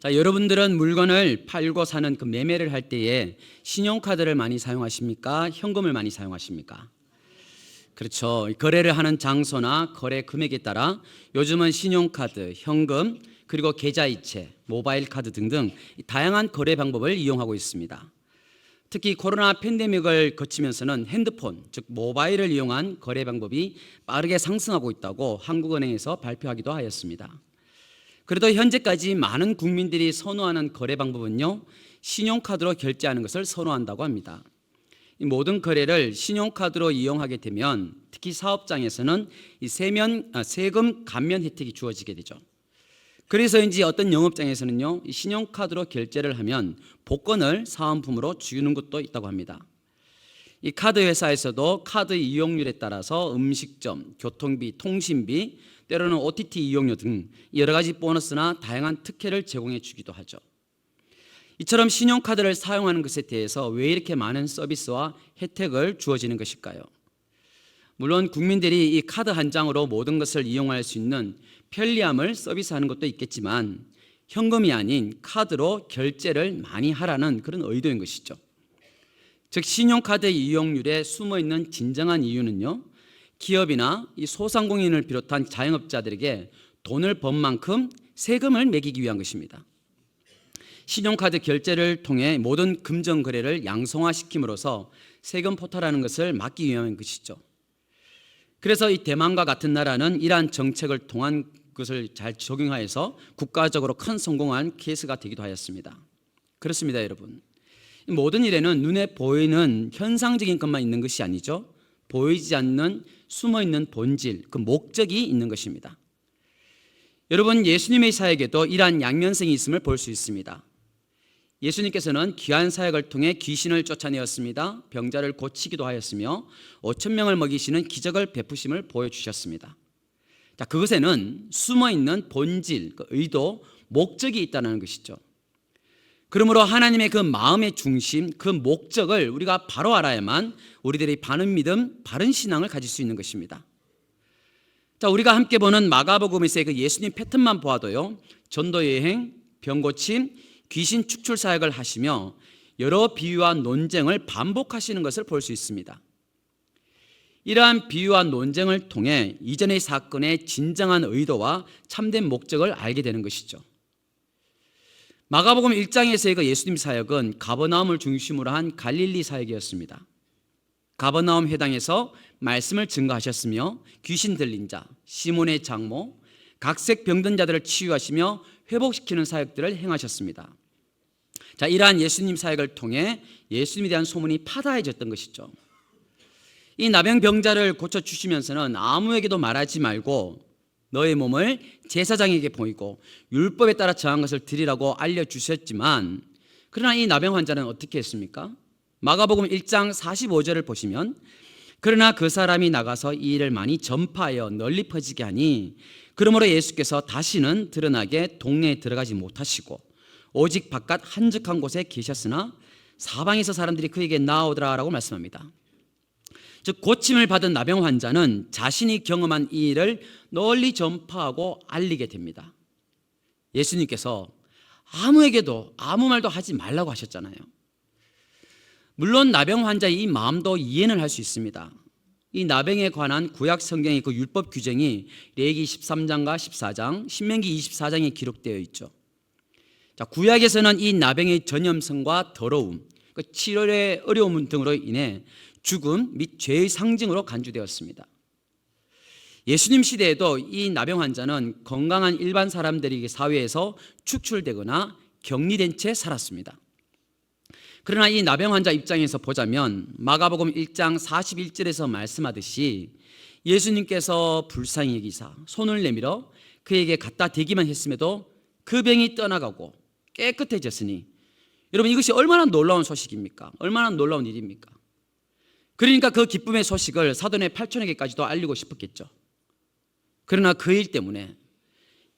자, 여러분들은 물건을 팔고 사는 그 매매를 할 때에 신용카드를 많이 사용하십니까? 현금을 많이 사용하십니까? 그렇죠. 거래를 하는 장소나 거래 금액에 따라 요즘은 신용카드, 현금, 그리고 계좌이체, 모바일 카드 등등 다양한 거래 방법을 이용하고 있습니다. 특히 코로나 팬데믹을 거치면서는 핸드폰, 즉 모바일을 이용한 거래 방법이 빠르게 상승하고 있다고 한국은행에서 발표하기도 하였습니다. 그래도 현재까지 많은 국민들이 선호하는 거래 방법은요, 신용카드로 결제하는 것을 선호한다고 합니다. 이 모든 거래를 신용카드로 이용하게 되면 특히 사업장에서는 이 세금 감면 혜택이 주어지게 되죠. 그래서인지 어떤 영업장에서는요, 이 신용카드로 결제를 하면 복권을 사은품으로 주는 것도 있다고 합니다. 이 카드 회사에서도 카드 이용률에 따라서 음식점, 교통비, 통신비, 때로는 OTT 이용료 등 여러 가지 보너스나 다양한 특혜를 제공해 주기도 하죠. 이처럼 신용카드를 사용하는 것에 대해서 왜 이렇게 많은 서비스와 혜택을 주어지는 것일까요? 물론 국민들이 이 카드 한 장으로 모든 것을 이용할 수 있는 편리함을 서비스하는 것도 있겠지만 현금이 아닌 카드로 결제를 많이 하라는 그런 의도인 것이죠. 즉 신용카드 이용률에 숨어있는 진정한 이유는요, 기업이나 이 소상공인을 비롯한 자영업자들에게 돈을 번 만큼 세금을 매기기 위한 것입니다. 신용카드 결제를 통해 모든 금전 거래를 양성화시킴으로써 세금 포탈하는 것을 막기 위한 것이죠. 그래서 이 대만과 같은 나라는 이러한 정책을 통한 것을 잘 적용하여서 국가적으로 큰 성공한 케이스가 되기도 하였습니다. 그렇습니다, 여러분. 모든 일에는 눈에 보이는 현상적인 것만 있는 것이 아니죠. 보이지 않는 숨어있는 본질, 그 목적이 있는 것입니다. 여러분, 예수님의 사역에도 이러한 양면성이 있음을 볼 수 있습니다. 예수님께서는 귀한 사역을 통해 귀신을 쫓아내었습니다. 병자를 고치기도 하였으며 5천 명을 먹이시는 기적을 베푸심을 보여주셨습니다. 자, 그것에는 숨어있는 본질, 그 의도, 목적이 있다는 것이죠. 그러므로 하나님의 그 마음의 중심, 그 목적을 우리가 바로 알아야만 우리들이 바른 믿음, 바른 신앙을 가질 수 있는 것입니다. 자, 우리가 함께 보는 마가복음에서의 그 예수님 패턴만 보아도요, 전도 여행, 병고침, 귀신 축출 사역을 하시며 여러 비유와 논쟁을 반복하시는 것을 볼 수 있습니다. 이러한 비유와 논쟁을 통해 이전의 사건의 진정한 의도와 참된 목적을 알게 되는 것이죠. 마가복음 1장에서의 그 예수님 사역은 가버나움을 중심으로 한 갈릴리 사역이었습니다. 가버나움 회당에서 말씀을 증거하셨으며 귀신 들린 자, 시몬의 장모, 각색 병든 자들을 치유하시며 회복시키는 사역들을 행하셨습니다. 자, 이러한 예수님 사역을 통해 예수님에 대한 소문이 파다해졌던 것이죠. 이 나병병자를 고쳐주시면서는 아무에게도 말하지 말고 너의 몸을 제사장에게 보이고 율법에 따라 정한 것을 드리라고 알려주셨지만, 그러나 이 나병 환자는 어떻게 했습니까? 마가복음 1장 45절을 보시면 그러나 그 사람이 나가서 이 일을 많이 전파하여 널리 퍼지게 하니 그러므로 예수께서 다시는 드러나게 동네에 들어가지 못하시고 오직 바깥 한적한 곳에 계셨으나 사방에서 사람들이 그에게 나오더라라고 말씀합니다. 즉 고침을 받은 나병 환자는 자신이 경험한 이 일을 널리 전파하고 알리게 됩니다. 예수님께서 아무에게도 아무 말도 하지 말라고 하셨잖아요. 물론 나병 환자의 이 마음도 이해는 할 수 있습니다. 이 나병에 관한 구약 성경의 그 율법 규정이 레위기 13장과 14장, 신명기 24장에 기록되어 있죠. 자, 구약에서는 이 나병의 전염성과 더러움, 그 치료의 어려움 등으로 인해 죽음 및 죄의 상징으로 간주되었습니다. 예수님 시대에도 이 나병 환자는 건강한 일반 사람들이 사회에서 축출되거나 격리된 채 살았습니다. 그러나 이 나병 환자 입장에서 보자면 마가복음 1장 41절에서 말씀하듯이 예수님께서 불쌍히 여기사 손을 내밀어 그에게 갖다 대기만 했음에도 그 병이 떠나가고 깨끗해졌으니, 여러분 이것이 얼마나 놀라운 소식입니까? 얼마나 놀라운 일입니까? 그러니까 그 기쁨의 소식을 사돈의 8촌에게까지도 알리고 싶었겠죠. 그러나 그 일 때문에,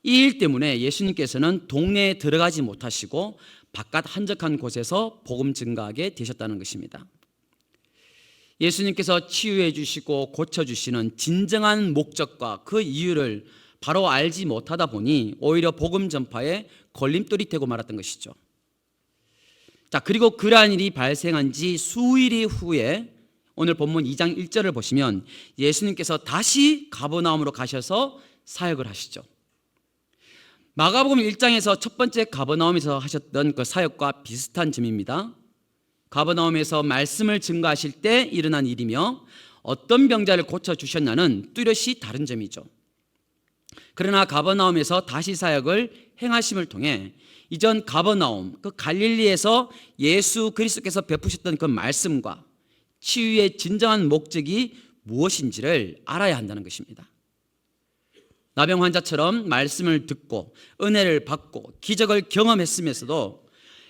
이 일 때문에 예수님께서는 동네에 들어가지 못하시고 바깥 한적한 곳에서 복음 증거하게 되셨다는 것입니다. 예수님께서 치유해 주시고 고쳐주시는 진정한 목적과 그 이유를 바로 알지 못하다 보니 오히려 복음 전파에 걸림돌이 되고 말았던 것이죠. 자, 그리고 그러한 일이 발생한 지 수일 후에 오늘 본문 2장 1절을 보시면 예수님께서 다시 가버나움으로 가셔서 사역을 하시죠. 마가복음 1장에서 첫 번째 가버나움에서 하셨던 그 사역과 비슷한 점입니다. 가버나움에서 말씀을 증거하실 때 일어난 일이며 어떤 병자를 고쳐주셨냐는 뚜렷이 다른 점이죠. 그러나 가버나움에서 다시 사역을 행하심을 통해 이전 가버나움, 그 갈릴리에서 예수 그리스도께서 베푸셨던 그 말씀과 치유의 진정한 목적이 무엇인지를 알아야 한다는 것입니다. 나병 환자처럼 말씀을 듣고 은혜를 받고 기적을 경험했으면서도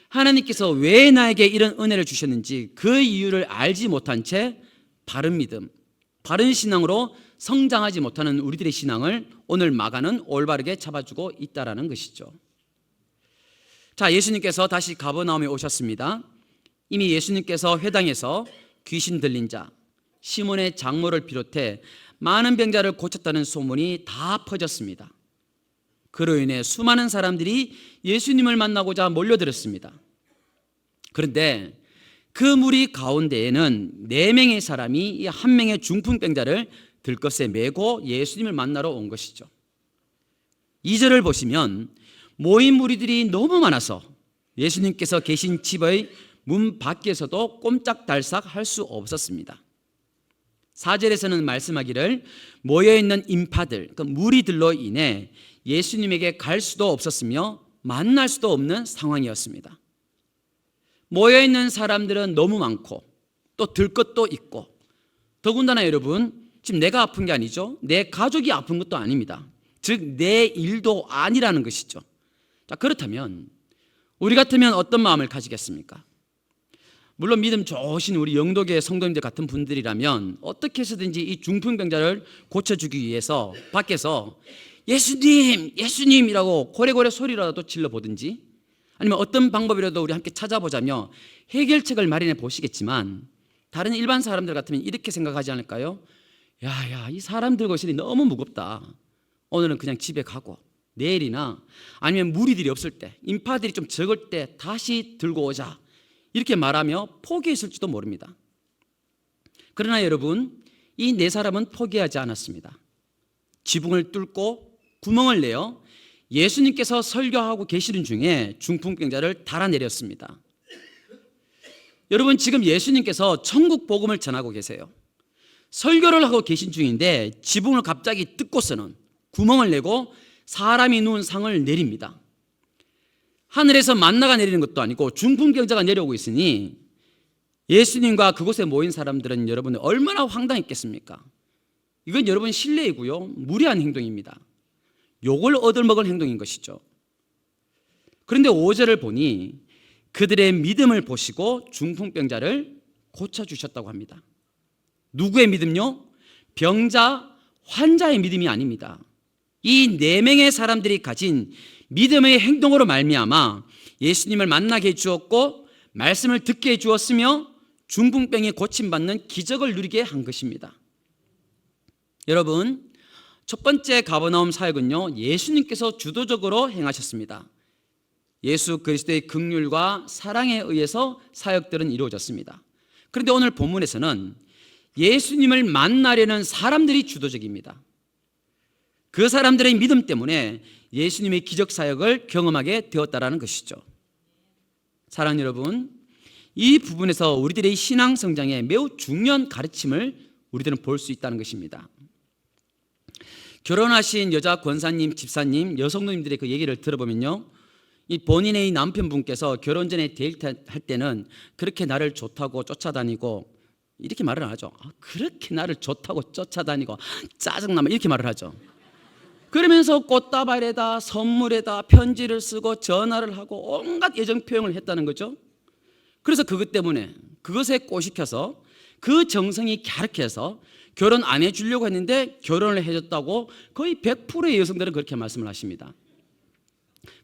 하나님께서 왜 나에게 이런 은혜를 주셨는지 그 이유를 알지 못한 채 바른 믿음, 바른 신앙으로 성장하지 못하는 우리들의 신앙을 오늘 마가는 올바르게 잡아주고 있다는 것이죠. 자, 예수님께서 다시 가버나움에 오셨습니다. 이미 예수님께서 회당에서 귀신 들린 자, 시몬의 장모를 비롯해 많은 병자를 고쳤다는 소문이 다 퍼졌습니다. 그로 인해 수많은 사람들이 예수님을 만나고자 몰려들었습니다. 그런데 그 무리 가운데에는 4명의 사람이 이 한 명의 중풍병자를 들것에 메고 예수님을 만나러 온 것이죠. 2절을 보시면 모인 무리들이 너무 많아서 예수님께서 계신 집의 문 밖에서도 꼼짝달싹 할 수 없었습니다. 4절에서는 말씀하기를 모여있는 인파들, 그 무리들로 인해 예수님에게 갈 수도 없었으며 만날 수도 없는 상황이었습니다. 모여있는 사람들은 너무 많고 또 들 것도 있고, 더군다나 여러분 지금 내가 아픈 게 아니죠. 내 가족이 아픈 것도 아닙니다. 즉 내 일도 아니라는 것이죠. 자, 그렇다면 우리 같으면 어떤 마음을 가지겠습니까? 물론 믿음 좋으신 우리 영도교회 성도님들 같은 분들이라면 어떻게 해서든지 이 중풍병자를 고쳐주기 위해서 밖에서 예수님, 예수님이라고 고래고래 소리라도 질러보든지, 아니면 어떤 방법이라도 우리 함께 찾아보자며 해결책을 마련해 보시겠지만, 다른 일반 사람들 같으면 이렇게 생각하지 않을까요? 야, 이 사람들 것이 너무 무겁다. 오늘은 그냥 집에 가고 내일이나 아니면 무리들이 없을 때, 인파들이 좀 적을 때 다시 들고 오자, 이렇게 말하며 포기했을지도 모릅니다. 그러나 여러분, 이 4사람은 포기하지 않았습니다. 지붕을 뚫고 구멍을 내어 예수님께서 설교하고 계시는 중에 중풍병자를 달아내렸습니다. 여러분, 지금 예수님께서 천국 복음을 전하고 계세요. 설교를 하고 계신 중인데 지붕을 갑자기 뜯고서는 구멍을 내고 사람이 누운 상을 내립니다. 하늘에서 만나가 내리는 것도 아니고 중풍병자가 내려오고 있으니 예수님과 그곳에 모인 사람들은 여러분 얼마나 황당했겠습니까? 이건 여러분 실례이고요, 무리한 행동입니다. 욕을 얻어먹을 행동인 것이죠. 그런데 5절을 보니 그들의 믿음을 보시고 중풍병자를 고쳐주셨다고 합니다. 누구의 믿음요? 병자, 환자의 믿음이 아닙니다. 이 4명의 사람들이 가진 믿음의 행동으로 말미암아 예수님을 만나게 해주었고 말씀을 듣게 해주었으며 중풍병이 고침받는 기적을 누리게 한 것입니다. 여러분, 첫 번째 가버나움 사역은요, 예수님께서 주도적으로 행하셨습니다. 예수 그리스도의 긍휼과 사랑에 의해서 사역들은 이루어졌습니다. 그런데 오늘 본문에서는 예수님을 만나려는 사람들이 주도적입니다. 그 사람들의 믿음 때문에 예수님의 기적 사역을 경험하게 되었다라는 것이죠. 사랑하는 여러분, 이 부분에서 우리들의 신앙 성장에 매우 중요한 가르침을 우리들은 볼 수 있다는 것입니다. 결혼하신 여자 권사님, 집사님, 여성노님들의 그 얘기를 들어보면요, 이 본인의 남편분께서 결혼 전에 데이트할 때는 그렇게 나를 좋다고 쫓아다니고 이렇게 말을 안 하죠. 그렇게 나를 좋다고 쫓아다니고 짜증나면 이렇게 말을 하죠. 그러면서 꽃다발에다 선물에다 편지를 쓰고 전화를 하고 온갖 애정 표현을 했다는 거죠. 그래서 그것 때문에 그것에 꼬시켜서 그 정성이 갸륵해서 결혼 안 해주려고 했는데 결혼을 해줬다고 거의 100%의 여성들은 그렇게 말씀을 하십니다.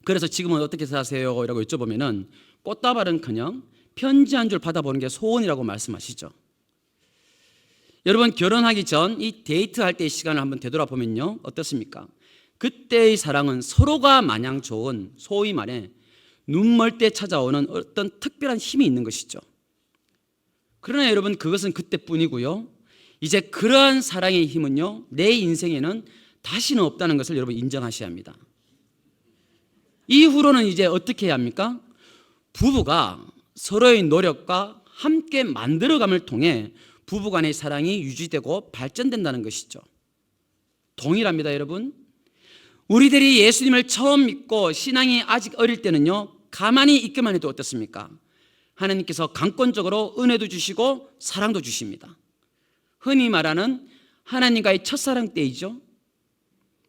그래서 지금은 어떻게 사세요? 라고 여쭤보면은 꽃다발은커녕 편지 한 줄 받아보는 게 소원이라고 말씀하시죠. 여러분, 결혼하기 전 이 데이트할 때의 시간을 한번 되돌아보면요, 어떻습니까? 그때의 사랑은 서로가 마냥 좋은, 소위 말해 눈멀 때 찾아오는 어떤 특별한 힘이 있는 것이죠. 그러나 여러분, 그것은 그때뿐이고요, 이제 그러한 사랑의 힘은요, 내 인생에는 다시는 없다는 것을 여러분 인정하셔야 합니다. 이후로는 이제 어떻게 해야 합니까? 부부가 서로의 노력과 함께 만들어감을 통해 부부간의 사랑이 유지되고 발전된다는 것이죠. 동일합니다, 여러분. 우리들이 예수님을 처음 믿고 신앙이 아직 어릴 때는요, 가만히 있기만 해도 어떻습니까? 하나님께서 강권적으로 은혜도 주시고 사랑도 주십니다. 흔히 말하는 하나님과의 첫사랑 때이죠.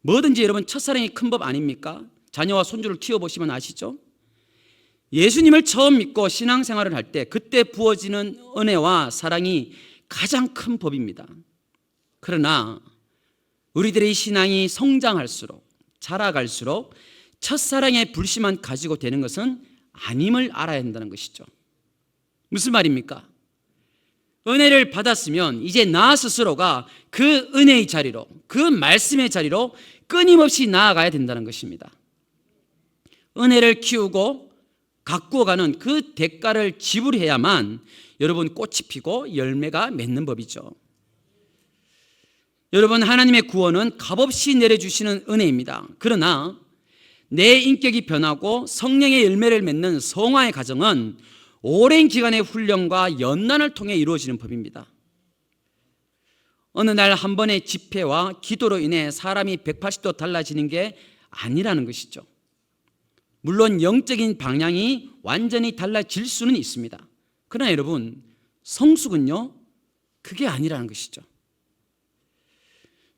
뭐든지 여러분 첫사랑이 큰 법 아닙니까? 자녀와 손주를 키워보시면 아시죠? 예수님을 처음 믿고 신앙생활을 할 때 그때 부어지는 은혜와 사랑이 가장 큰 법입니다. 그러나 우리들의 신앙이 성장할수록, 자라갈수록 첫사랑의 불씨만 가지고 되는 것은 아님을 알아야 한다는 것이죠. 무슨 말입니까? 은혜를 받았으면 이제 나 스스로가 그 은혜의 자리로, 그 말씀의 자리로 끊임없이 나아가야 된다는 것입니다. 은혜를 키우고 가꾸어가는 그 대가를 지불해야만 여러분 꽃이 피고 열매가 맺는 법이죠. 여러분, 하나님의 구원은 값없이 내려주시는 은혜입니다. 그러나 내 인격이 변하고 성령의 열매를 맺는 성화의 과정은 오랜 기간의 훈련과 연단을 통해 이루어지는 법입니다. 어느 날 한 번의 집회와 기도로 인해 사람이 180도 달라지는 게 아니라는 것이죠. 물론 영적인 방향이 완전히 달라질 수는 있습니다. 그러나 여러분, 성숙은요, 그게 아니라는 것이죠.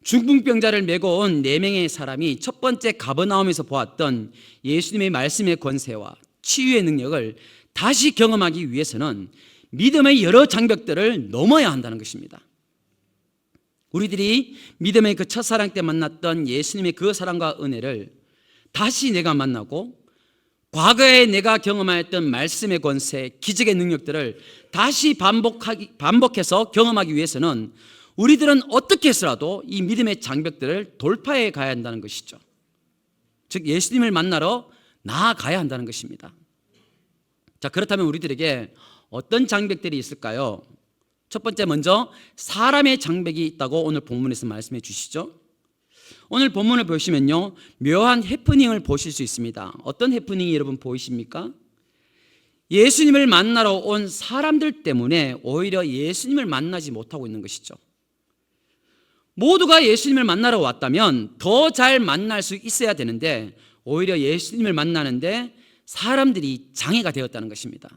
중풍병자를 메고 온 4명의 사람이 첫 번째 가버나움에서 보았던 예수님의 말씀의 권세와 치유의 능력을 다시 경험하기 위해서는 믿음의 여러 장벽들을 넘어야 한다는 것입니다. 우리들이 믿음의 그 첫사랑 때 만났던 예수님의 그 사랑과 은혜를 다시 내가 만나고 과거에 내가 경험하였던 말씀의 권세, 기적의 능력들을 다시 반복해서 경험하기 위해서는 우리들은 어떻게 해서라도 이 믿음의 장벽들을 돌파해 가야 한다는 것이죠. 즉 예수님을 만나러 나아가야 한다는 것입니다. 자, 그렇다면 우리들에게 어떤 장벽들이 있을까요? 첫 번째, 먼저 사람의 장벽이 있다고 오늘 본문에서 말씀해 주시죠. 오늘 본문을 보시면요, 묘한 해프닝을 보실 수 있습니다. 어떤 해프닝이 여러분 보이십니까? 예수님을 만나러 온 사람들 때문에 오히려 예수님을 만나지 못하고 있는 것이죠. 모두가 예수님을 만나러 왔다면 더 잘 만날 수 있어야 되는데 오히려 예수님을 만나는데 사람들이 장애가 되었다는 것입니다.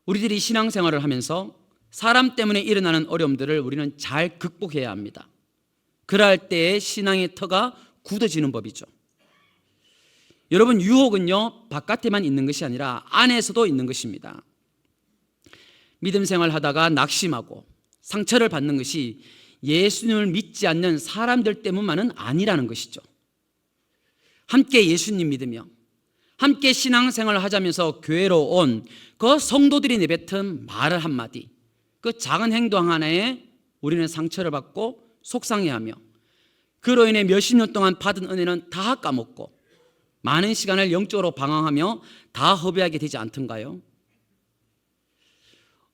우리들이 신앙생활을 하면서 사람 때문에 일어나는 어려움들을 우리는 잘 극복해야 합니다. 그럴 때의 신앙의 터가 굳어지는 법이죠. 여러분, 유혹은요, 바깥에만 있는 것이 아니라 안에서도 있는 것입니다. 믿음 생활 하다가 낙심하고 상처를 받는 것이 예수님을 믿지 않는 사람들 때문만은 아니라는 것이죠. 함께 예수님 믿으며 함께 신앙생활을 하자면서 교회로 온 그 성도들이 내뱉은 말을 한마디, 그 작은 행동 하나에 우리는 상처를 받고 속상해하며 그로 인해 몇십 년 동안 받은 은혜는 다 까먹고 많은 시간을 영적으로 방황하며 다 허비하게 되지 않던가요?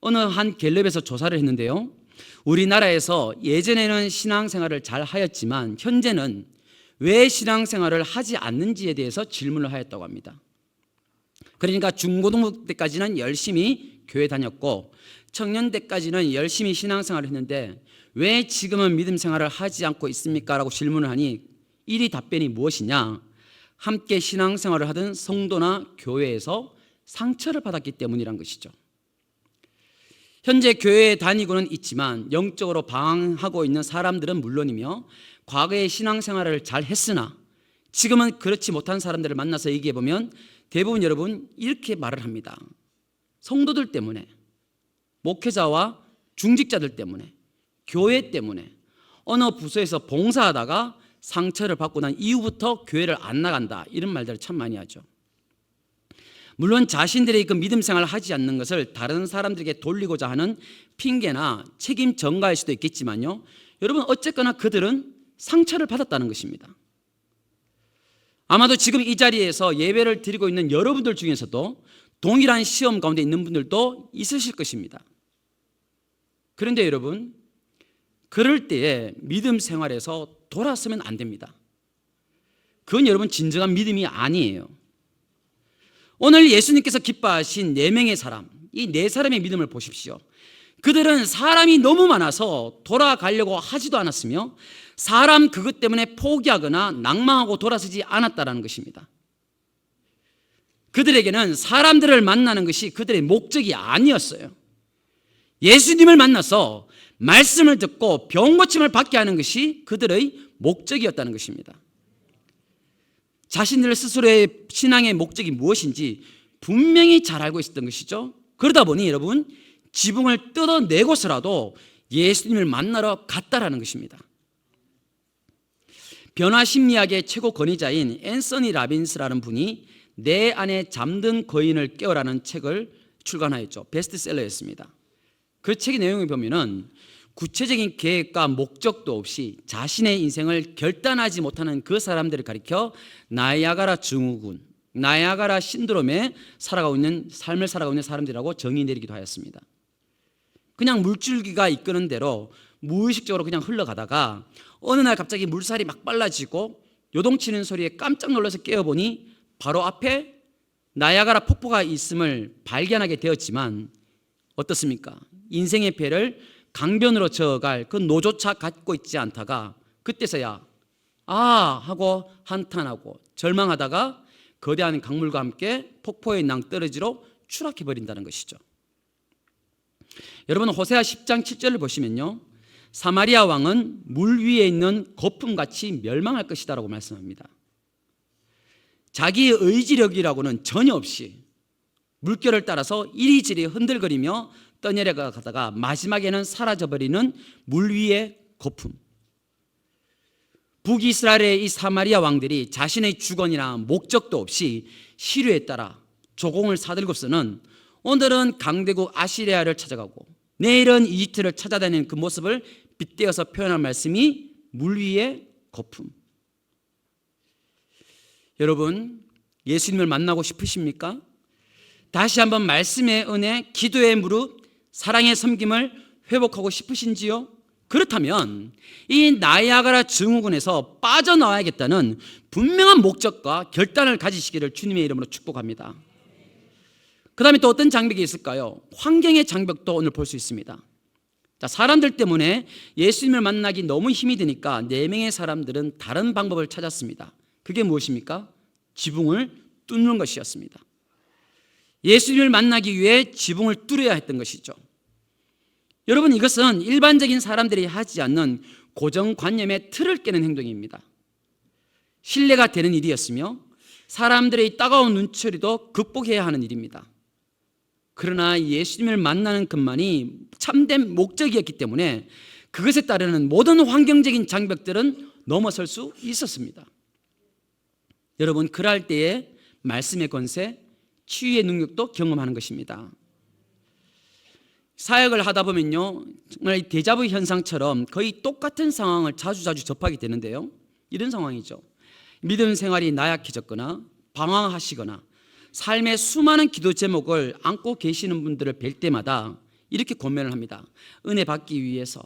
어느 한 갤럽에서 조사를 했는데요, 우리나라에서 예전에는 신앙생활을 잘 하였지만 현재는 왜 신앙생활을 하지 않는지에 대해서 질문을 하였다고 합니다. 그러니까 중고등부 때까지는 열심히 교회 다녔고 청년 때까지는 열심히 신앙생활을 했는데 왜 지금은 믿음 생활을 하지 않고 있습니까? 라고 질문을 하니 1위 답변이 무엇이냐? 함께 신앙생활을 하던 성도나 교회에서 상처를 받았기 때문이란 것이죠. 현재 교회에 다니고는 있지만 영적으로 방황하고 있는 사람들은 물론이며 과거에 신앙생활을 잘 했으나 지금은 그렇지 못한 사람들을 만나서 얘기해 보면 대부분 여러분 이렇게 말을 합니다. 성도들 때문에, 목회자와 중직자들 때문에, 교회 때문에, 어느 부서에서 봉사하다가 상처를 받고 난 이후부터 교회를 안 나간다, 이런 말들을 참 많이 하죠. 물론 자신들의 그 믿음 생활을 하지 않는 것을 다른 사람들에게 돌리고자 하는 핑계나 책임 전가일 수도 있겠지만요, 여러분 어쨌거나 그들은 상처를 받았다는 것입니다. 아마도 지금 이 자리에서 예배를 드리고 있는 여러분들 중에서도 동일한 시험 가운데 있는 분들도 있으실 것입니다. 그런데 여러분, 그럴 때에 믿음 생활에서 돌아서면 안 됩니다. 그건 여러분 진정한 믿음이 아니에요. 오늘 예수님께서 기뻐하신 4명의 사람, 이 4사람의 믿음을 보십시오. 그들은 사람이 너무 많아서 돌아가려고 하지도 않았으며 사람 그것 때문에 포기하거나 낭망하고 돌아서지 않았다는 것입니다. 그들에게는 사람들을 만나는 것이 그들의 목적이 아니었어요. 예수님을 만나서 말씀을 듣고 병 고침을 받게 하는 것이 그들의 목적이었다는 것입니다. 자신들 스스로의 신앙의 목적이 무엇인지 분명히 잘 알고 있었던 것이죠. 그러다 보니 여러분 지붕을 뜯어내고서라도 예수님을 만나러 갔다라는 것입니다. 변화심리학의 최고 권위자인 앤서니 라빈스라는 분이 내 안에 잠든 거인을 깨우라는 책을 출간하였죠. 베스트셀러였습니다. 그 책의 내용을 보면은 구체적인 계획과 목적도 없이 자신의 인생을 결단하지 못하는 그 사람들을 가리켜 나야가라 증후군, 나야가라 신드롬에 살아가고 있는 삶을 살아가고 있는 사람들이라고 정의 내리기도 하였습니다. 그냥 물줄기가 이끄는 대로 무의식적으로 그냥 흘러가다가 어느 날 갑자기 물살이 막 빨라지고 요동치는 소리에 깜짝 놀라서 깨어보니 바로 앞에 나야가라 폭포가 있음을 발견하게 되었지만 어떻습니까? 인생의 배를 강변으로 저어갈 그 노조차 갖고 있지 않다가 그때서야 하고 한탄하고 절망하다가 거대한 강물과 함께 폭포의 낭떠러지로 추락해버린다는 것이죠. 여러분 호세아 10장 7절을 보시면요, 사마리아 왕은 물 위에 있는 거품같이 멸망할 것이다 라고 말씀합니다. 자기의 의지력이라고는 전혀 없이 물결을 따라서 이리저리 흔들거리며 떠내려가다가 마지막에는 사라져버리는 물 위의 거품. 북이스라엘의 이 사마리아 왕들이 자신의 주권이나 목적도 없이 시류에 따라 조공을 사들고서는 오늘은 강대국 아시리아를 찾아가고 내일은 이집트를 찾아다니는 그 모습을 빗대어서 표현한 말씀이 물 위의 거품. 여러분 예수님을 만나고 싶으십니까? 다시 한번 말씀의 은혜, 기도의 무릎, 사랑의 섬김을 회복하고 싶으신지요? 그렇다면 이 나야가라 증후군에서 빠져나와야겠다는 분명한 목적과 결단을 가지시기를 주님의 이름으로 축복합니다. 그 다음에 또 어떤 장벽이 있을까요? 환경의 장벽도 오늘 볼 수 있습니다. 자, 사람들 때문에 예수님을 만나기 너무 힘이 드니까 4명의 사람들은 다른 방법을 찾았습니다. 그게 무엇입니까? 지붕을 뚫는 것이었습니다. 예수님을 만나기 위해 지붕을 뚫어야 했던 것이죠. 여러분 이것은 일반적인 사람들이 하지 않는 고정관념의 틀을 깨는 행동입니다. 신뢰가 되는 일이었으며 사람들의 따가운 눈초리도 극복해야 하는 일입니다. 그러나 예수님을 만나는 것만이 참된 목적이었기 때문에 그것에 따르는 모든 환경적인 장벽들은 넘어설 수 있었습니다. 여러분 그럴 때에 말씀의 권세, 치유의 능력도 경험하는 것입니다. 사역을 하다 보면요 정말 데자부 현상처럼 거의 똑같은 상황을 자주 접하게 되는데요, 이런 상황이죠. 믿음 생활이 나약해졌거나 방황하시거나 삶의 수많은 기도 제목을 안고 계시는 분들을 뵐 때마다 이렇게 고민을 합니다. 은혜 받기 위해서,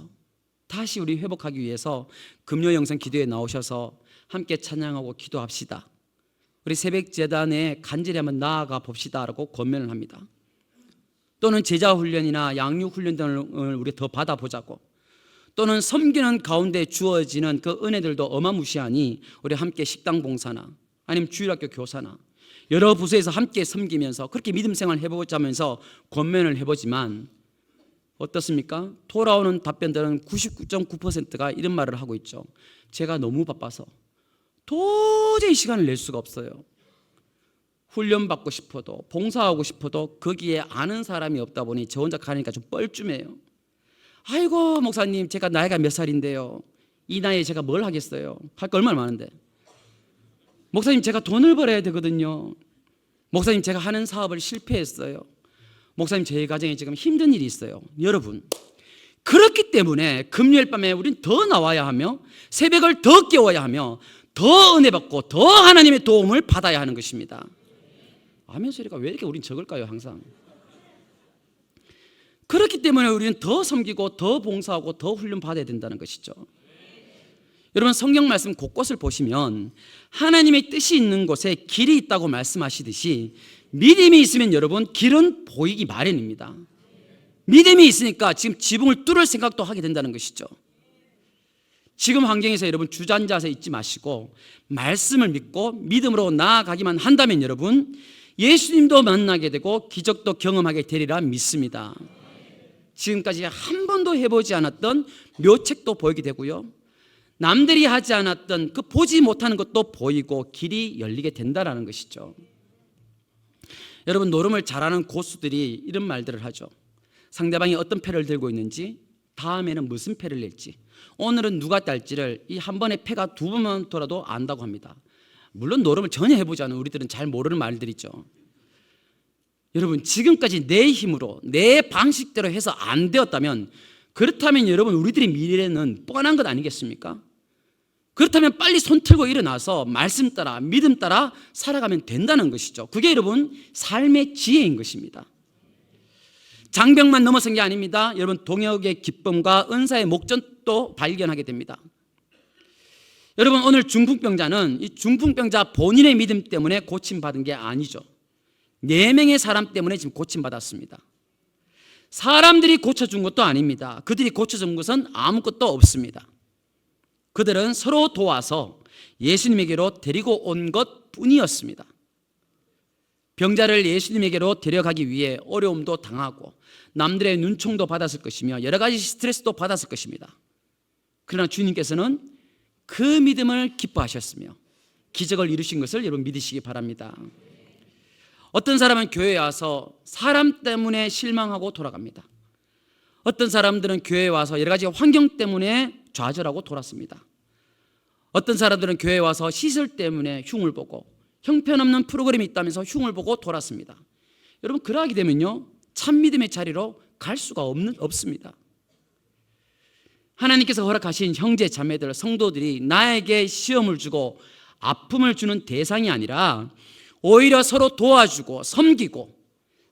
다시 우리 회복하기 위해서 금요 영성 기도에 나오셔서 함께 찬양하고 기도합시다. 우리 새벽 재단에 간절히 한번 나아가 봅시다라고 권면을 합니다. 또는 제자 훈련이나 양육 훈련 등을 우리 더 받아보자고, 또는 섬기는 가운데 주어지는 그 은혜들도 어마무시하니 우리 함께 식당 봉사나 아니면 주일학교 교사나 여러 부서에서 함께 섬기면서 그렇게 믿음 생활을 해보자면서 권면을 해보지만 어떻습니까? 돌아오는 답변들은 99.9%가 이런 말을 하고 있죠. 제가 너무 바빠서 도저히 시간을 낼 수가 없어요. 훈련받고 싶어도 봉사하고 싶어도 거기에 아는 사람이 없다 보니 저 혼자 가니까 좀 뻘쭘해요. 아이고 목사님, 제가 나이가 몇 살인데요, 이 나이에 제가 뭘 하겠어요? 할 거 얼마나 많은데. 목사님, 제가 돈을 벌어야 되거든요. 목사님, 제가 하는 사업을 실패했어요. 목사님, 저희 가정에 지금 힘든 일이 있어요. 여러분, 그렇기 때문에 금요일 밤에 우린 더 나와야 하며 새벽을 더 깨워야 하며 더 은혜 받고 더 하나님의 도움을 받아야 하는 것입니다. 아멘 소리가 왜 이렇게 우린 적을까요? 항상. 그렇기 때문에 우리는 더 섬기고 더 봉사하고 더 훈련 받아야 된다는 것이죠. 여러분, 성경 말씀 곳곳을 보시면 하나님의 뜻이 있는 곳에 길이 있다고 말씀하시듯이 믿음이 있으면 여러분 길은 보이기 마련입니다. 믿음이 있으니까 지금 지붕을 뚫을 생각도 하게 된다는 것이죠. 지금 환경에서 여러분 주저앉아서 있지 마시고 말씀을 믿고 믿음으로 나아가기만 한다면 여러분 예수님도 만나게 되고 기적도 경험하게 되리라 믿습니다. 지금까지 한 번도 해보지 않았던 묘책도 보이게 되고요, 남들이 하지 않았던 그 보지 못하는 것도 보이고 길이 열리게 된다는 것이죠. 여러분, 노름을 잘하는 고수들이 이런 말들을 하죠. 상대방이 어떤 패를 들고 있는지, 다음에는 무슨 패를 낼지, 오늘은 누가 딸지를 이 한 번의 패가 두 번만 돌아도 안다고 합니다. 물론 노름을 전혀 해보지 않은 우리들은 잘 모르는 말들이죠. 여러분, 지금까지 내 힘으로 내 방식대로 해서 안 되었다면, 그렇다면 여러분 우리들의 미래는 뻔한 것 아니겠습니까? 그렇다면 빨리 손 틀고 일어나서 말씀 따라 믿음 따라 살아가면 된다는 것이죠. 그게 여러분 삶의 지혜인 것입니다. 장벽만 넘어선 게 아닙니다. 여러분, 동역의 기쁨과 은사의 목전도 발견하게 됩니다. 여러분, 오늘 중풍병자는 이 중풍병자 본인의 믿음 때문에 고침받은 게 아니죠. 4명의 사람 때문에 지금 고침받았습니다. 사람들이 고쳐준 것도 아닙니다. 그들이 고쳐준 것은 아무것도 없습니다. 그들은 서로 도와서 예수님에게로 데리고 온 것 뿐이었습니다. 병자를 예수님에게로 데려가기 위해 어려움도 당하고 남들의 눈총도 받았을 것이며 여러 가지 스트레스도 받았을 것입니다. 그러나 주님께서는 그 믿음을 기뻐하셨으며 기적을 이루신 것을 여러분 믿으시기 바랍니다. 어떤 사람은 교회에 와서 사람 때문에 실망하고 돌아갑니다. 어떤 사람들은 교회에 와서 여러 가지 환경 때문에 좌절하고 돌았습니다. 어떤 사람들은 교회에 와서 시설 때문에 흉을 보고 형편없는 프로그램이 있다면서 흉을 보고 돌았습니다. 여러분, 그러하게 되면요 참 믿음의 자리로 갈 수가 없습니다. 하나님께서 허락하신 형제 자매들, 성도들이 나에게 시험을 주고 아픔을 주는 대상이 아니라 오히려 서로 도와주고 섬기고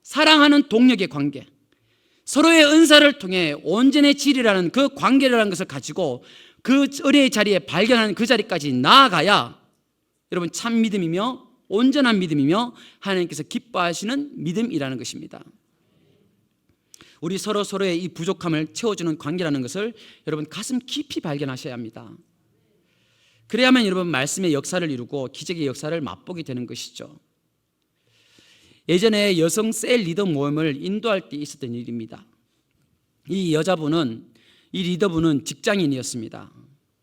사랑하는 동력의 관계, 서로의 은사를 통해 온전의 질이라는 그 관계라는 것을 가지고 그 은혜의 자리에 발견하는 그 자리까지 나아가야 여러분 참 믿음이며 온전한 믿음이며 하나님께서 기뻐하시는 믿음이라는 것입니다. 우리 서로의 이 부족함을 채워주는 관계라는 것을 여러분 가슴 깊이 발견하셔야 합니다. 그래야만 여러분 말씀의 역사를 이루고 기적의 역사를 맛보게 되는 것이죠. 예전에 여성 셀 리더 모임을 인도할 때 있었던 일입니다. 이 리더분은 직장인이었습니다.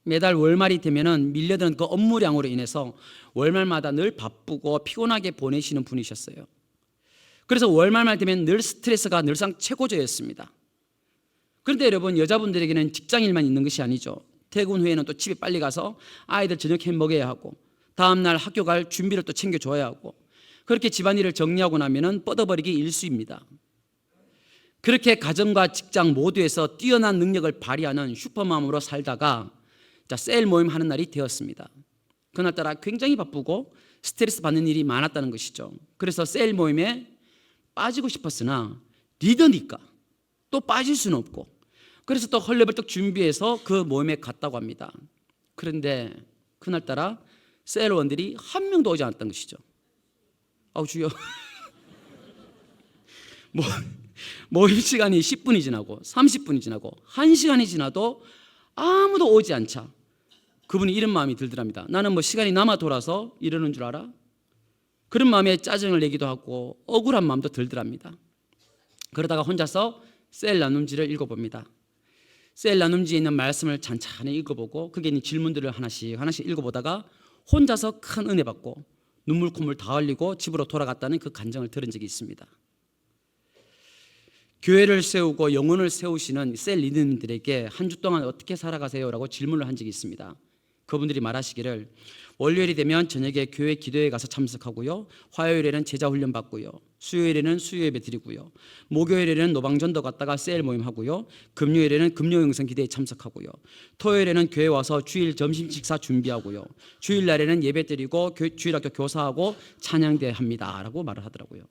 매달 월말이 되면은 밀려드는 그 업무량으로 인해서 월말마다 늘 바쁘고 피곤하게 보내시는 분이셨어요. 그래서 월말만 되면 늘 스트레스가 늘상 최고조였습니다. 그런데 여러분, 여자분들에게는 직장일만 있는 것이 아니죠. 퇴근 후에는 또 집에 빨리 가서 아이들 저녁 해 먹여야 하고 다음날 학교 갈 준비를 또 챙겨줘야 하고 그렇게 집안일을 정리하고 나면은 뻗어버리기 일쑤입니다. 그렇게 가정과 직장 모두에서 뛰어난 능력을 발휘하는 슈퍼맘으로 살다가 셀 모임 하는 날이 되었습니다. 그날따라 굉장히 바쁘고 스트레스 받는 일이 많았다는 것이죠. 그래서 셀 모임에 빠지고 싶었으나 리더니까 또 빠질 수는 없고 그래서 또 헐레벌떡 준비해서 그 모임에 갔다고 합니다. 그런데 그날따라 셀원들이 한 명도 오지 않았던 것이죠. 아우 주여. 모임 시간이 10분이 지나고 30분이 지나고 1시간이 지나도 아무도 오지 않자 그분이 이런 마음이 들더랍니다. 나는 뭐 시간이 남아 돌아서 이러는 줄 알아? 그런 마음에 짜증을 내기도 하고 억울한 마음도 들더랍니다. 그러다가 혼자서 셀 나눔지를 읽어봅니다. 셀 나눔지에 있는 말씀을 찬찬히 읽어보고 거기에 있는 질문들을 하나씩 읽어보다가 혼자서 큰 은혜 받고 눈물 콧물 다 흘리고 집으로 돌아갔다는 그 간증을 들은 적이 있습니다. 교회를 세우고 영혼을 세우시는 셀 리더님들에게 한 주 동안 어떻게 살아가세요? 라고 질문을 한 적이 있습니다. 그분들이 말하시기를 월요일이 되면 저녁에 교회 기도에 가서 참석하고요, 화요일에는 제자 훈련 받고요, 수요일에는 수요 예배 드리고요, 목요일에는 노방전도 갔다가 셀 모임 하고요, 금요일에는 금요영성 기대에 참석하고요, 토요일에는 교회 와서 주일 점심 식사 준비하고요, 주일날에는 예배 드리고 주일학교 교사하고 찬양대 합니다 라고 말을 하더라고요.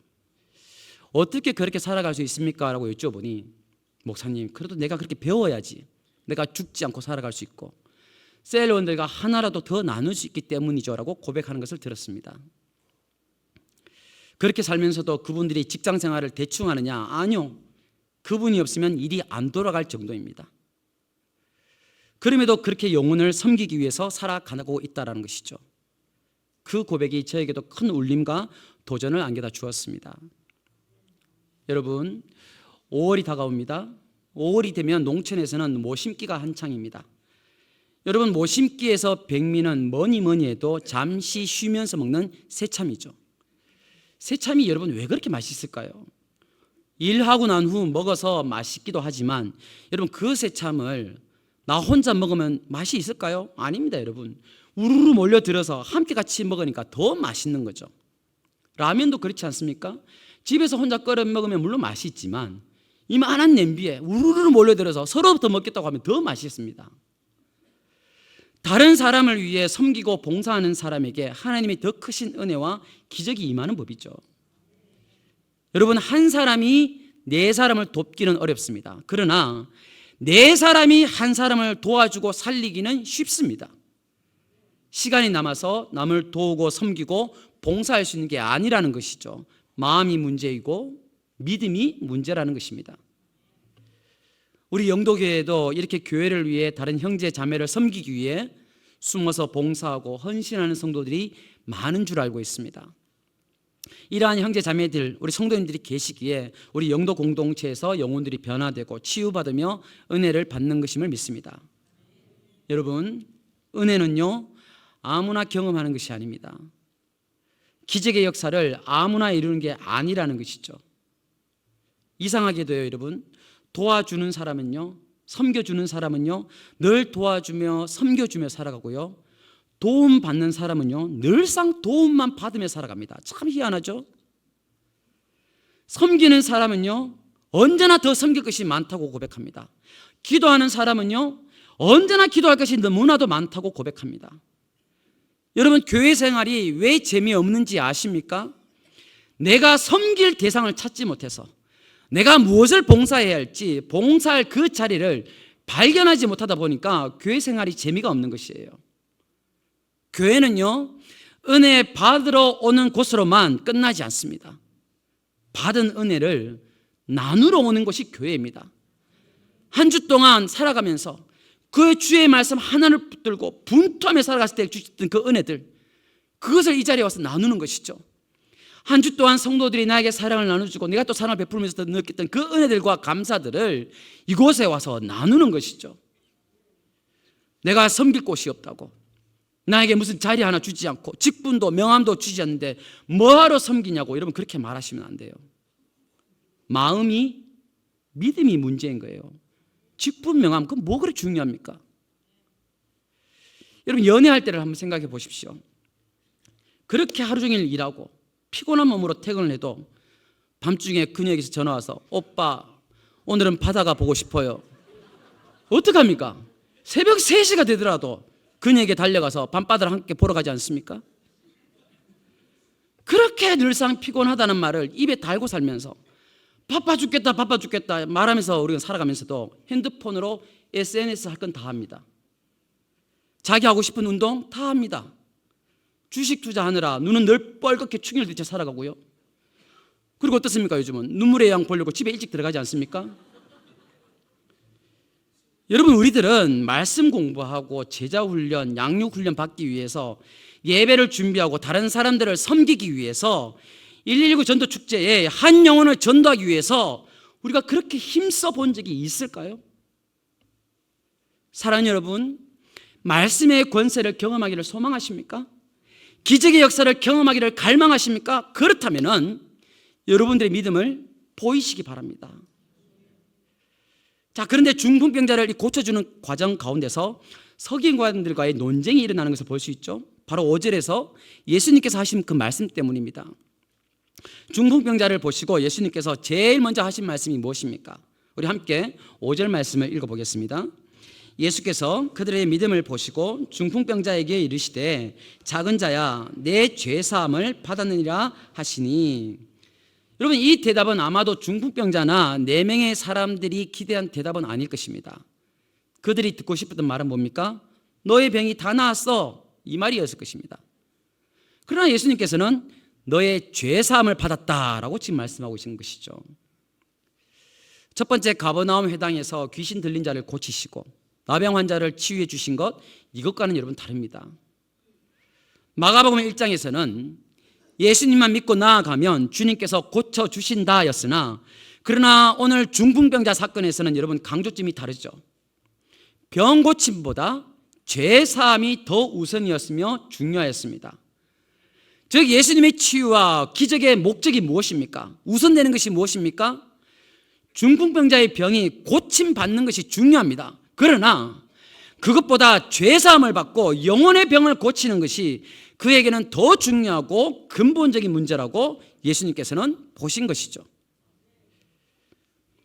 어떻게 그렇게 살아갈 수 있습니까? 라고 여쭤보니 목사님, 그래도 내가 그렇게 배워야지 내가 죽지 않고 살아갈 수 있고 셀원들과 하나라도 더 나눌 수 있기 때문이죠 라고 고백하는 것을 들었습니다. 그렇게 살면서도 그분들이 직장 생활을 대충 하느냐? 아니요. 그분이 없으면 일이 안 돌아갈 정도입니다. 그럼에도 그렇게 영혼을 섬기기 위해서 살아가고 있다는 것이죠. 그 고백이 저에게도 큰 울림과 도전을 안겨다 주었습니다. 여러분, 5월이 다가옵니다. 5월이 되면 농촌에서는 모심기가 한창입니다. 여러분, 모심기에서 백미는 뭐니 해도 잠시 쉬면서 먹는 새참이죠. 새참이 여러분 왜 그렇게 맛있을까요? 일하고 난 후 먹어서 맛있기도 하지만 여러분, 그 새참을 나 혼자 먹으면 맛이 있을까요? 아닙니다. 여러분, 우르르 몰려들어서 함께 같이 먹으니까 더 맛있는 거죠. 라면도 그렇지 않습니까? 집에서 혼자 끓여 먹으면 물론 맛이 있지만 이만한 냄비에 우르르 몰려들어서 서로부터 먹겠다고 하면 더 맛있습니다. 다른 사람을 위해 섬기고 봉사하는 사람에게 하나님의 더 크신 은혜와 기적이 임하는 법이죠. 여러분, 한 사람이 네 사람을 돕기는 어렵습니다. 그러나 네 사람이 한 사람을 도와주고 살리기는 쉽습니다. 시간이 남아서 남을 도우고 섬기고 봉사할 수 있는 게 아니라는 것이죠. 마음이 문제이고 믿음이 문제라는 것입니다. 우리 영도교회도 이렇게 교회를 위해 다른 형제 자매를 섬기기 위해 숨어서 봉사하고 헌신하는 성도들이 많은 줄 알고 있습니다. 이러한 형제 자매들, 우리 성도님들이 계시기에 우리 영도 공동체에서 영혼들이 변화되고 치유받으며 은혜를 받는 것임을 믿습니다. 여러분, 은혜는요 아무나 경험하는 것이 아닙니다. 기적의 역사를 아무나 이루는 게 아니라는 것이죠. 이상하게도요, 여러분, 도와주는 사람은요, 섬겨주는 사람은요 늘 도와주며 섬겨주며 살아가고요, 도움받는 사람은요 늘상 도움만 받으며 살아갑니다. 참 희한하죠? 섬기는 사람은요 언제나 더 섬길 것이 많다고 고백합니다. 기도하는 사람은요 언제나 기도할 것이 너무나도 많다고 고백합니다. 여러분, 교회 생활이 왜 재미없는지 아십니까? 내가 섬길 대상을 찾지 못해서, 내가 무엇을 봉사해야 할지 봉사할 그 자리를 발견하지 못하다 보니까 교회 생활이 재미가 없는 것이에요. 교회는요 은혜 받으러 오는 곳으로만 끝나지 않습니다. 받은 은혜를 나누러 오는 것이 교회입니다. 한 주 동안 살아가면서 그 주의 말씀 하나를 붙들고 분투하며 살아갔을 때 주셨던 그 은혜들, 그것을 이 자리에 와서 나누는 것이죠. 한 주 동안 성도들이 나에게 사랑을 나눠주고 내가 또 사랑을 베풀면서 느꼈던 그 은혜들과 감사들을 이곳에 와서 나누는 것이죠. 내가 섬길 곳이 없다고, 나에게 무슨 자리 하나 주지 않고 직분도 명함도 주지 않는데 뭐하러 섬기냐고 여러분 그렇게 말하시면 안 돼요. 마음이, 믿음이 문제인 거예요. 직분 명함 그건 뭐 그렇게 중요합니까? 여러분, 연애할 때를 한번 생각해 보십시오. 그렇게 하루 종일 일하고 피곤한 몸으로 퇴근을 해도 밤중에 그녀에게서 전화 와서 오빠 오늘은 바다가 보고 싶어요. 어떡합니까? 새벽 3시가 되더라도 그녀에게 달려가서 밤바다를 함께 보러 가지 않습니까? 그렇게 늘상 피곤하다는 말을 입에 달고 살면서 바빠 죽겠다 말하면서 우리가 살아가면서도 핸드폰으로 SNS 할 건 다 합니다. 자기 하고 싶은 운동 다 합니다. 주식 투자하느라 눈은 늘 뻘겋게 충혈듯이 살아가고요. 그리고 어떻습니까? 요즘은 눈물의 양 보려고 집에 일찍 들어가지 않습니까? 여러분, 우리들은 말씀 공부하고 제자 훈련, 양육 훈련 받기 위해서 예배를 준비하고 다른 사람들을 섬기기 위해서 119 전도 축제에 한 영혼을 전도하기 위해서 우리가 그렇게 힘써 본 적이 있을까요? 사랑하는 여러분, 말씀의 권세를 경험하기를 소망하십니까? 기적의 역사를 경험하기를 갈망하십니까? 그렇다면 여러분들의 믿음을 보이시기 바랍니다. 자, 그런데 중풍병자를 고쳐주는 과정 가운데서 서기관들과의 논쟁이 일어나는 것을 볼 수 있죠. 바로 5절에서 예수님께서 하신 그 말씀 때문입니다. 중풍병자를 보시고 예수님께서 제일 먼저 하신 말씀이 무엇입니까? 우리 함께 5절 말씀을 읽어보겠습니다. 예수께서 그들의 믿음을 보시고 중풍병자에게 이르시되 작은 자야 내 죄사함을 받았느니라 하시니, 여러분, 이 대답은 아마도 중풍병자나 4명의 사람들이 기대한 대답은 아닐 것입니다. 그들이 듣고 싶었던 말은 뭡니까? 너의 병이 다 나았어, 이 말이었을 것입니다. 그러나 예수님께서는 너의 죄사함을 받았다라고 지금 말씀하고 계신 것이죠. 첫 번째, 가버나움 회당에서 귀신 들린 자를 고치시고 나병 환자를 치유해 주신 것, 이것과는 여러분 다릅니다. 마가복음 1장에서는 예수님만 믿고 나아가면 주님께서 고쳐주신다 였으나, 그러나 오늘 중풍병자 사건에서는 여러분 강조점이 다르죠. 병 고침보다 죄사함이 더 우선이었으며 중요하였습니다. 즉 예수님의 치유와 기적의 목적이 무엇입니까? 우선되는 것이 무엇입니까? 중풍병자의 병이 고침받는 것이 중요합니다. 그러나 그것보다 죄사함을 받고 영혼의 병을 고치는 것이 그에게는 더 중요하고 근본적인 문제라고 예수님께서는 보신 것이죠.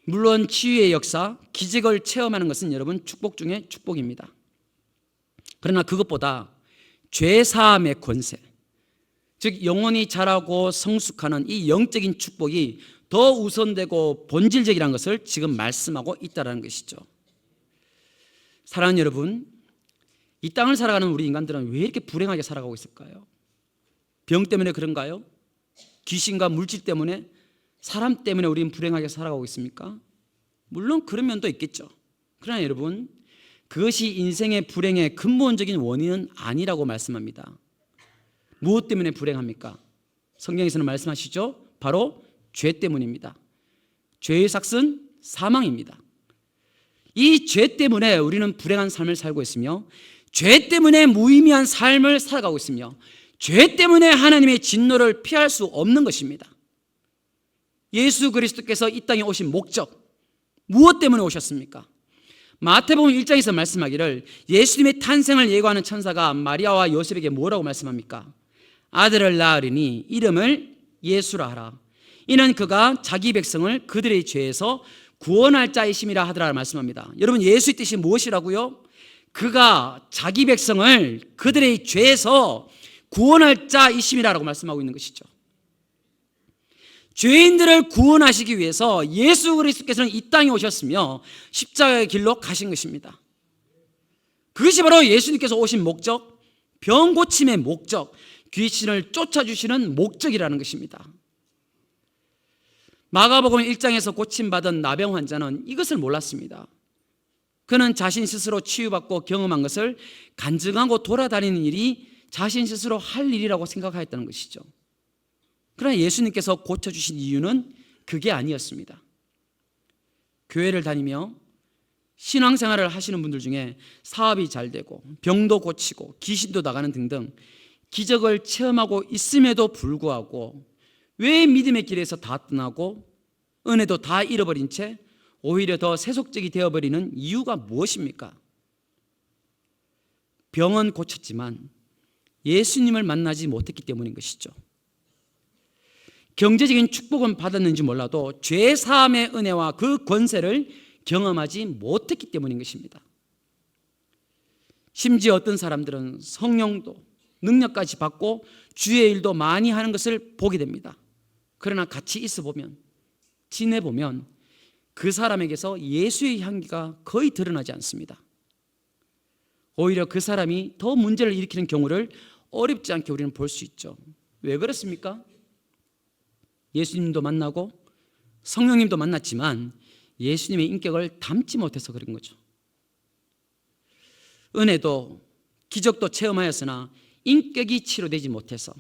물론 치유의 역사, 기적을 체험하는 것은 여러분 축복 중에 축복입니다. 그러나 그것보다 죄사함의 권세, 즉 영혼이 자라고 성숙하는 이 영적인 축복이 더 우선되고 본질적이라는 것을 지금 말씀하고 있다는 것이죠. 사랑하는 여러분, 이 땅을 살아가는 우리 인간들은 왜 이렇게 불행하게 살아가고 있을까요? 병 때문에 그런가요? 귀신과 물질 때문에, 사람 때문에 우리는 불행하게 살아가고 있습니까? 물론 그런 면도 있겠죠. 그러나 여러분, 그것이 인생의 불행의 근본적인 원인은 아니라고 말씀합니다. 무엇 때문에 불행합니까? 성경에서는 말씀하시죠. 바로 죄 때문입니다. 죄의 삭은 사망입니다. 이 죄 때문에 우리는 불행한 삶을 살고 있으며, 죄 때문에 무의미한 삶을 살아가고 있으며, 죄 때문에 하나님의 진노를 피할 수 없는 것입니다. 예수 그리스도께서 이 땅에 오신 목적, 무엇 때문에 오셨습니까? 마태복음 1장에서 말씀하기를 예수님의 탄생을 예고하는 천사가 마리아와 요셉에게 뭐라고 말씀합니까? 아들을 낳으리니 이름을 예수라 하라. 이는 그가 자기 백성을 그들의 죄에서 구원할 자이심이라 하더라 말씀합니다. 여러분, 예수의 뜻이 무엇이라고요? 그가 자기 백성을 그들의 죄에서 구원할 자이심이라고 말씀하고 있는 것이죠. 죄인들을 구원하시기 위해서 예수 그리스도께서는 이 땅에 오셨으며 십자가의 길로 가신 것입니다. 그것이 바로 예수님께서 오신 목적, 병 고침의 목적, 귀신을 쫓아주시는 목적이라는 것입니다. 마가복음 1장에서 고침받은 나병 환자는 이것을 몰랐습니다. 그는 자신 스스로 치유받고 경험한 것을 간증하고 돌아다니는 일이 자신 스스로 할 일이라고 생각하였다는 것이죠. 그러나 예수님께서 고쳐주신 이유는 그게 아니었습니다. 교회를 다니며 신앙생활을 하시는 분들 중에 사업이 잘 되고 병도 고치고 귀신도 나가는 등등 기적을 체험하고 있음에도 불구하고 왜 믿음의 길에서 다 떠나고 은혜도 다 잃어버린 채 오히려 더 세속적이 되어버리는 이유가 무엇입니까? 병은 고쳤지만 예수님을 만나지 못했기 때문인 것이죠. 경제적인 축복은 받았는지 몰라도 죄 사함의 은혜와 그 권세를 경험하지 못했기 때문인 것입니다. 심지어 어떤 사람들은 성령도 능력까지 받고 주의 일도 많이 하는 것을 보게 됩니다. 그러나 같이 있어 보면, 지내보면 그 사람에게서 예수의 향기가 거의 드러나지 않습니다. 오히려 그 사람이 더 문제를 일으키는 경우를 어렵지 않게 우리는 볼 수 있죠. 왜 그렇습니까? 예수님도 만나고 성령님도 만났지만 예수님의 인격을 담지 못해서 그런 거죠. 은혜도 기적도 체험하였으나 인격이 치료되지 못해서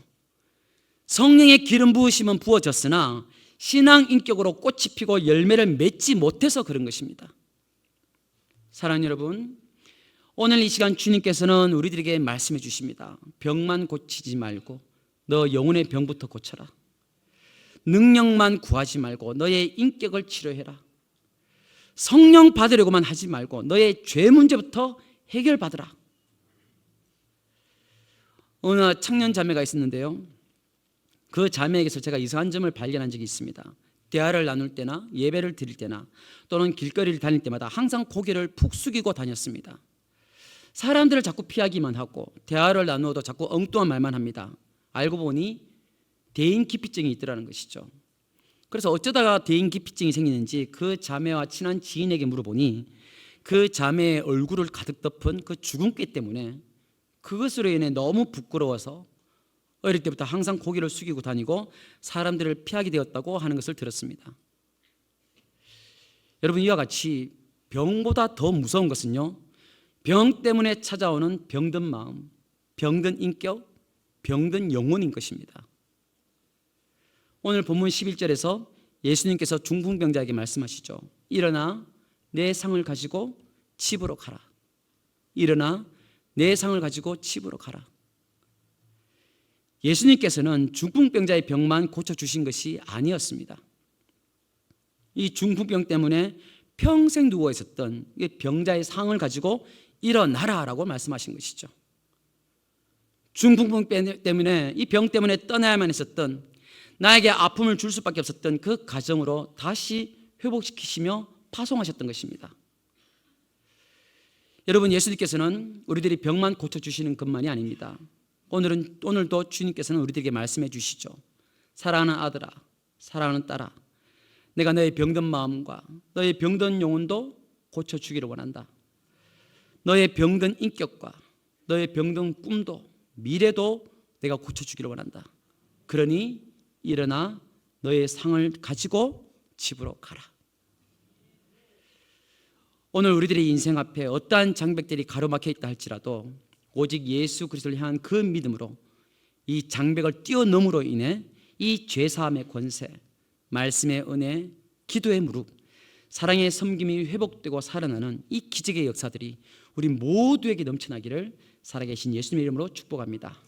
성령의 기름 부으심은 부어졌으나 신앙 인격으로 꽃이 피고 열매를 맺지 못해서 그런 것입니다. 사랑하는 여러분, 오늘 이 시간 주님께서는 우리들에게 말씀해 주십니다. 병만 고치지 말고 너 영혼의 병부터 고쳐라. 능력만 구하지 말고 너의 인격을 치료해라. 성령 받으려고만 하지 말고 너의 죄 문제부터 해결받으라. 어느 청년 자매가 있었는데요, 그 자매에게서 제가 이상한 점을 발견한 적이 있습니다. 대화를 나눌 때나 예배를 드릴 때나 또는 길거리를 다닐 때마다 항상 고개를 푹 숙이고 다녔습니다. 사람들을 자꾸 피하기만 하고 대화를 나누어도 자꾸 엉뚱한 말만 합니다. 알고 보니 대인기피증이 있더라는 것이죠. 그래서 어쩌다가 대인기피증이 생기는지 그 자매와 친한 지인에게 물어보니 그 자매의 얼굴을 가득 덮은 그 주근깨 때문에 그것으로 인해 너무 부끄러워서 어릴 때부터 항상 고개를 숙이고 다니고 사람들을 피하게 되었다고 하는 것을 들었습니다. 여러분, 이와 같이 병보다 더 무서운 것은요, 병 때문에 찾아오는 병든 마음, 병든 인격, 병든 영혼인 것입니다. 오늘 본문 11절에서 예수님께서 중풍병자에게 말씀하시죠. 일어나 내 상을 가지고 집으로 가라. 일어나 내 상을 가지고 집으로 가라. 예수님께서는 중풍병자의 병만 고쳐주신 것이 아니었습니다. 이 중풍병 때문에 평생 누워 있었던 병자의 상을 가지고 일어나라라고 말씀하신 것이죠. 중풍병 때문에, 이 병 때문에 떠나야만 했었던, 나에게 아픔을 줄 수밖에 없었던 그 가정으로 다시 회복시키시며 파송하셨던 것입니다. 여러분, 예수님께서는 우리들이 병만 고쳐주시는 것만이 아닙니다. 오늘도 주님께서는 우리들에게 말씀해 주시죠. 사랑하는 아들아, 사랑하는 딸아, 내가 너의 병든 마음과 너의 병든 영혼도 고쳐주기를 원한다. 너의 병든 인격과 너의 병든 꿈도 미래도 내가 고쳐주기를 원한다. 그러니 일어나 너의 상을 가지고 집으로 가라. 오늘 우리들의 인생 앞에 어떠한 장벽들이 가로막혀 있다 할지라도 오직 예수 그리스도를 향한 그 믿음으로 이 장벽을 뛰어넘으로 인해 이 죄사함의 권세, 말씀의 은혜, 기도의 무릎, 사랑의 섬김이 회복되고 살아나는 이 기적의 역사들이 우리 모두에게 넘쳐나기를 살아계신 예수님의 이름으로 축복합니다.